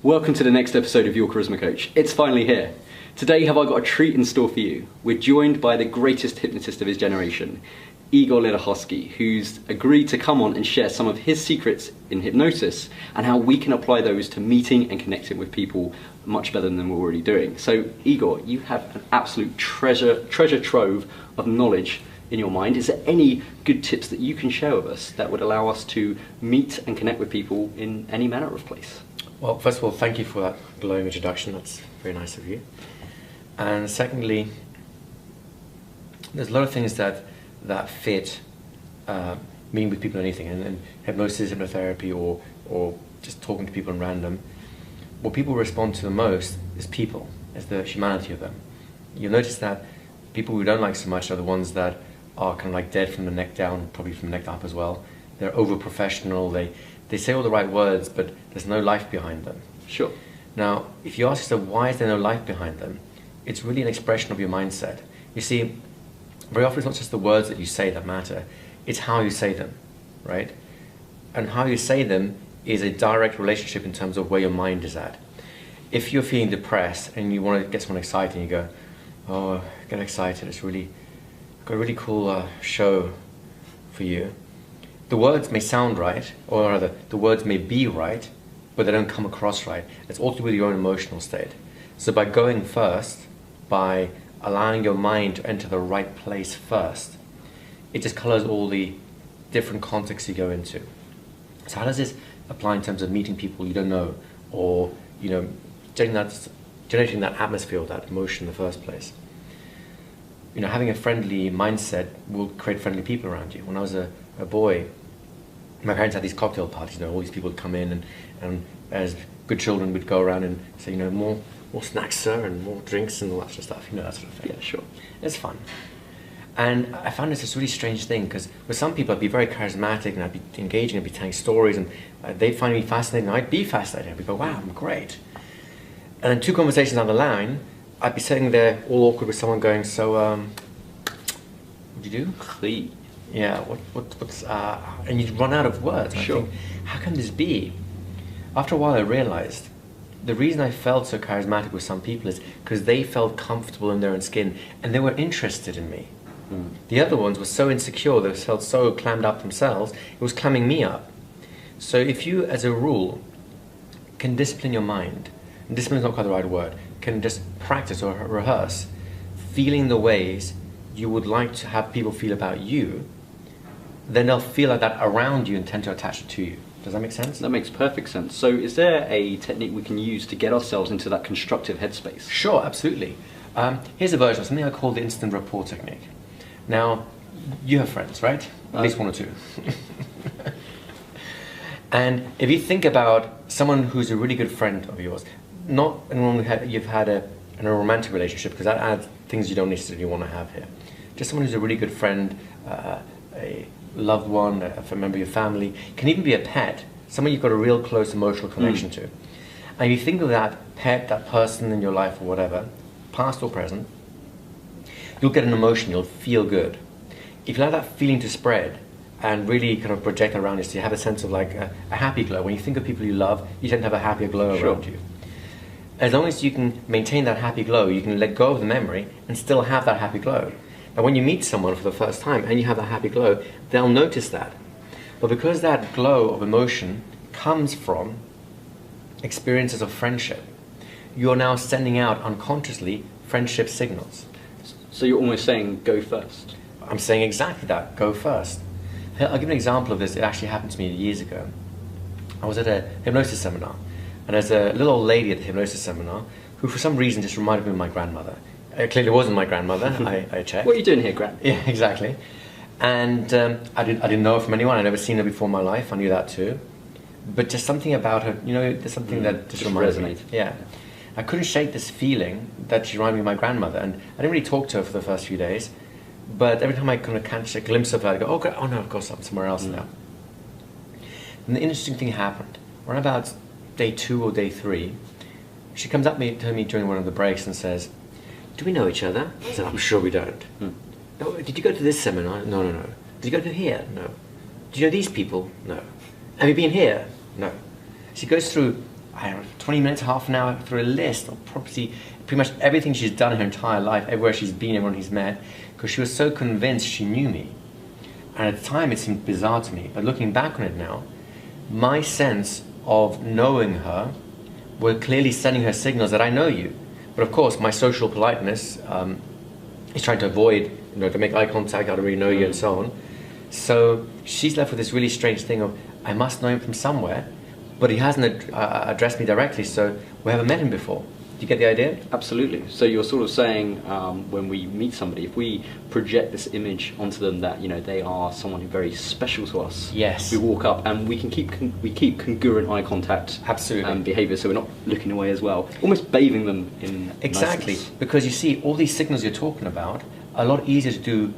Welcome to the next episode of Your Charisma Coach. It's finally here. Today have I got a treat in store for you. We're joined by the greatest hypnotist of his generation, Igor Ledochowski, who's agreed to come on and share some of his secrets in hypnosis and how we can apply those to meeting and connecting with people much better than we're already doing. So Igor, you have an absolute treasure trove of knowledge in your mind. Is there any good tips that you can share with us that would allow us to meet and connect with people in any manner of place? Well, first of all, thank you for that glowing introduction. That's very nice of you. And secondly, there's a lot of things that fit meeting with people and anything, and hypnosis, hypnotherapy, or just talking to people in random. What people respond to the most is people, is the humanity of them. You'll notice that people we don't like so much are the ones that are kind of like dead from the neck down, probably from the neck up as well. They're over-professional, they say all the right words, but there's no life behind them. Sure. Now, if you ask yourself, why is there no life behind them? It's really an expression of your mindset. You see, very often it's not just the words that you say that matter, it's how you say them, right? And how you say them is a direct relationship in terms of where your mind is at. If you're feeling depressed and you want to get someone excited and you go, oh, get excited, it's really got a really cool show for you. The words may sound right, or rather, the words may be right, but they don't come across right. It's all to do with your own emotional state. So by going first, by allowing your mind to enter the right place first, it just colors all the different contexts you go into. So how does this apply in terms of meeting people you don't know, or generating that atmosphere, that emotion in the first place? Having a friendly mindset will create friendly people around you. When I was a boy, my parents had these cocktail parties. All these people would come in, and as good children, we'd go around and say, more snacks, sir, and more drinks and all that sort of stuff. That sort of thing. Yeah, sure. It's fun. And I found this really strange thing, because with some people I'd be very charismatic and I'd be engaging, I'd be telling stories, and they'd find me fascinating, and I'd be fascinated. I'd go, wow, I'm great. And then 2 conversations down the line, I'd be sitting there all awkward with someone going, so, what'd you do? Please. Yeah, what's and you'd run out of words. And sure. I think, how can this be? After a while I realized the reason I felt so charismatic with some people is because they felt comfortable in their own skin and they were interested in me. Mm. The other ones were so insecure, they felt so clammed up themselves, it was clamming me up. So if you, as a rule, can discipline your mind, and discipline is not quite the right word, can just practice or rehearse feeling the ways you would like to have people feel about you, then they'll feel like that around you and tend to attach it to you. Does that make sense? That makes perfect sense. So is there a technique we can use to get ourselves into that constructive headspace? Sure, absolutely. Here's a version of something I call the instant rapport technique. Now, you have friends, right? At least 1 or 2. And if you think about someone who's a really good friend of yours, not anyone you've had in a romantic relationship, because that adds things you don't necessarily want to have here. Just someone who's a really good friend, a loved one, a member of your family, can even be a pet, someone you've got a real close emotional connection to. And you think of that pet, that person in your life or whatever, past or present, you'll get an emotion, you'll feel good. If you allow that feeling to spread and really kind of project around you, so you have a sense of like a happy glow. When you think of people you love, you tend to have a happier glow around you. As long as you can maintain that happy glow, you can let go of the memory and still have that happy glow. Now when you meet someone for the first time and you have that happy glow, they'll notice that. But because that glow of emotion comes from experiences of friendship, you're now sending out unconsciously friendship signals. So you're almost saying, go first. I'm saying exactly that, go first. I'll give an example of this. It actually happened to me years ago. I was at a hypnosis seminar, and there's a little old lady at the hypnosis seminar who for some reason just reminded me of my grandmother. It clearly wasn't my grandmother, I checked. What are you doing here, Gran? Yeah, exactly. And I didn't know her from anyone. I'd never seen her before in my life. I knew that too. But just something about her, there's something that just reminds me. Yeah. I couldn't shake this feeling that she reminded me of my grandmother. And I didn't really talk to her for the first few days. But every time I kind of catch a glimpse of her, I go, oh no, of course, I'm somewhere else now. And the interesting thing happened. Around about day 2 or day 3, she comes up to me during one of the breaks and says, do we know each other? I said, I'm sure we don't. No, did you go to this seminar? No. Did you go to here? No. Do you know these people? No. Have you been here? No. She goes through I don't know, 20 minutes, half an hour through a list of pretty much everything she's done in her entire life, everywhere she's been, everyone he's met, because she was so convinced she knew me. And at the time it seemed bizarre to me, but looking back on it now, my sense of knowing her were clearly sending her signals that I know you. But of course, my social politeness is trying to avoid, to make eye contact, I don't really know you, and so on. So she's left with this really strange thing of, I must know him from somewhere, but he hasn't addressed me directly, so we haven't met him before. Do you get the idea? Absolutely. So you're sort of saying when we meet somebody, if we project this image onto them that they are someone who's very special to us. Yes. We walk up and we keep congruent eye contact. Absolutely. And behaviour, so we're not looking away as well. Almost bathing them in exactly niceness. Because you see, all these signals you're talking about are a lot easier to do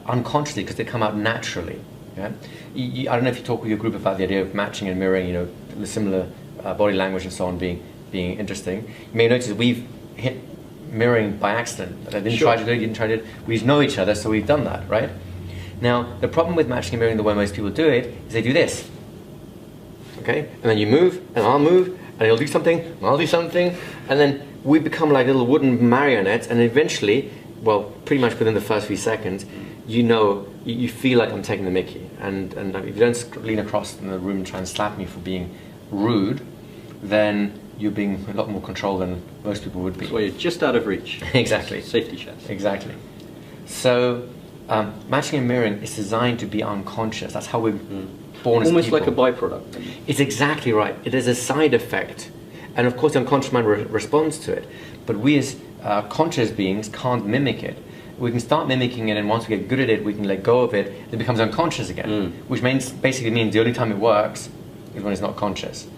unconsciously because they come out naturally. Yeah. I don't know if you talk with your group about the idea of matching and mirroring, the similar body language and so on being interesting. You may notice we've hit mirroring by accident. I didn't try to do it, you didn't try to do it. We know each other, so we've done that, right? Now, the problem with matching and mirroring the way most people do it is they do this. Okay? And then you move, and I'll move, and you'll do something, and I'll do something, and then we become like little wooden marionettes, and eventually, well, pretty much within the first few seconds, you feel like I'm taking the mickey. And if you don't lean across in the room and try and slap me for being rude, then you're being a lot more controlled than most people would be. So you're just out of reach. Exactly. Safety chest. Exactly. So matching and mirroring is designed to be unconscious. That's how we're born as almost people. like a byproduct. It's exactly right. It is a side effect. And of course the unconscious mind responds to it. But we as conscious beings can't mimic it. We can start mimicking it, and once we get good at it, we can let go of it, it becomes unconscious again. Which basically means the only time it works is when it's not conscious.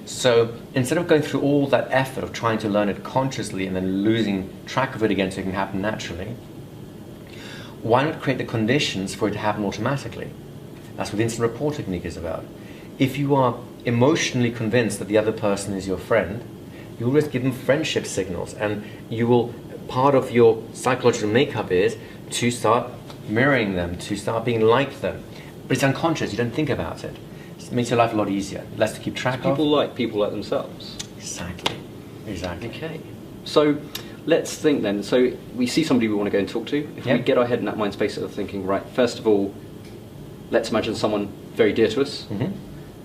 So instead of going through all that effort of trying to learn it consciously and then losing track of it again so it can happen naturally, why not create the conditions for it to happen automatically? That's what the instant rapport technique is about. If you are emotionally convinced that the other person is your friend, you will just give them friendship signals, and part of your psychological makeup is to start mirroring them, to start being like them. But it's unconscious, you don't think about it. It makes your life a lot easier, less to keep track of. People like themselves. Exactly. Okay. So let's think then. So we see somebody we want to go and talk to. If we get our head in that mind space of thinking, right, first of all, let's imagine someone very dear to us.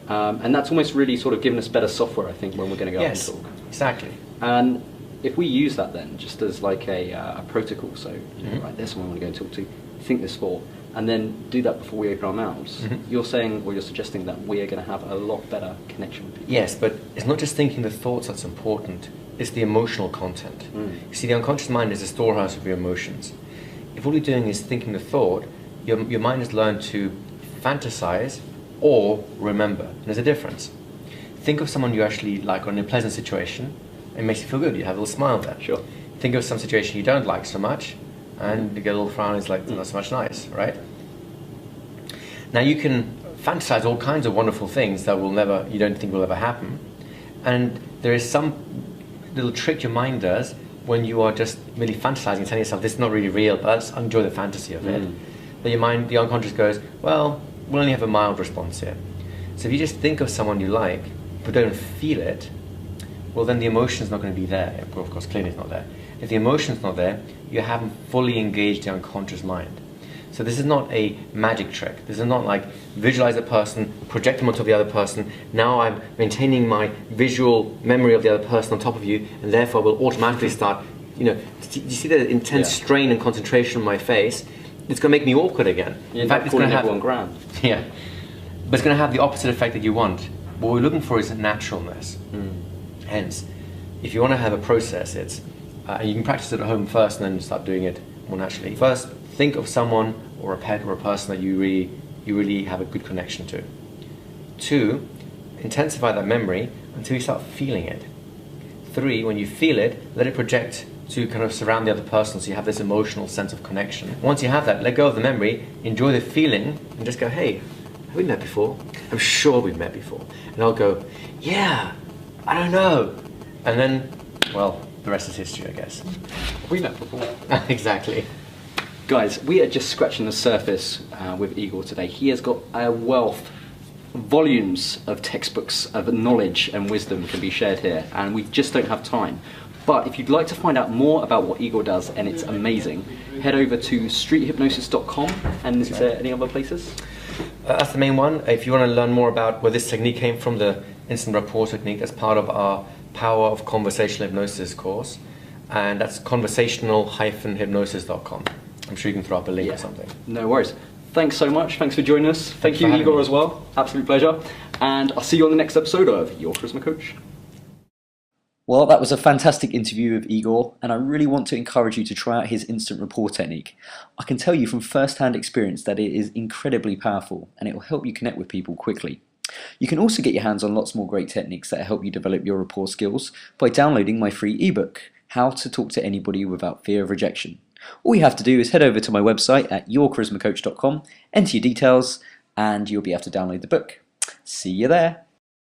And that's almost really sort of giving us better software, I think, when we're going to go out and talk. Exactly. And if we use that then, just as like a protocol, so, right, there's someone we want to go and talk to, think this for, and then do that before we open our mouths, you're saying, or you're suggesting that we are going to have a lot better connection with people. Yes, but it's not just thinking the thoughts that's important, it's the emotional content. You see, the unconscious mind is a storehouse of your emotions. If all you're doing is thinking the thought, your mind has learned to fantasize or remember. And there's a difference. Think of someone you actually like or in a pleasant situation, it makes you feel good, you have a little smile there. Sure. Think of some situation you don't like so much, and you get a little frown, it's like not so much nice, right? Now you can fantasize all kinds of wonderful things that you don't think will ever happen, and there is some little trick your mind does when you are just merely fantasizing, telling yourself this is not really real, but let's enjoy the fantasy of it. Then your mind, the unconscious goes, well, we'll only have a mild response here. So if you just think of someone you like, but don't feel it, well then the emotion's not going to be there. Well, of course, clearly it's not there. If the emotion's not there, you haven't fully engaged the unconscious mind. So this is not a magic trick. This is not like visualize a person, project them onto the other person. Now I'm maintaining my visual memory of the other person on top of you, and therefore will automatically start, you see the intense strain and concentration on my face? It's going to make me awkward again. In fact, it's going to have everyone grand. Yeah, but it's going to have the opposite effect that you want. What we're looking for is naturalness. Hence, if you want to have a process, it's and you can practice it at home first and then start doing it more naturally. First, think of someone or a pet or a person that you really have a good connection to. 2, intensify that memory until you start feeling it. 3, when you feel it, let it project to kind of surround the other person so you have this emotional sense of connection. Once you have that, let go of the memory, enjoy the feeling, and just go, hey, have we met before? I'm sure we've met before. And I'll go, yeah, I don't know. And then, well, the rest is history, I guess. We met before. Exactly. Guys, we are just scratching the surface with Igor today. He has got a wealth volumes of textbooks of knowledge and wisdom can be shared here, and we just don't have time. But if you'd like to find out more about what Igor does, and it's amazing, head over to streethypnosis.com. And is there any other places? That's the main one. If you want to learn more about where this technique came from, the instant rapport technique, that's part of our Power of Conversational Hypnosis course, and that's conversational-hypnosis.com. I'm sure you can throw up a link or something. No worries. Thanks so much. Thanks for joining us. Thank you, Igor, as well. Absolute pleasure. And I'll see you on the next episode of Your Charisma Coach. Well, that was a fantastic interview with Igor, and I really want to encourage you to try out his instant rapport technique. I can tell you from first-hand experience that it is incredibly powerful, and it will help you connect with people quickly. You can also get your hands on lots more great techniques that help you develop your rapport skills by downloading my free ebook, How to Talk to Anybody Without Fear of Rejection. All you have to do is head over to my website at yourcharismacoach.com, enter your details, and you'll be able to download the book. See you there.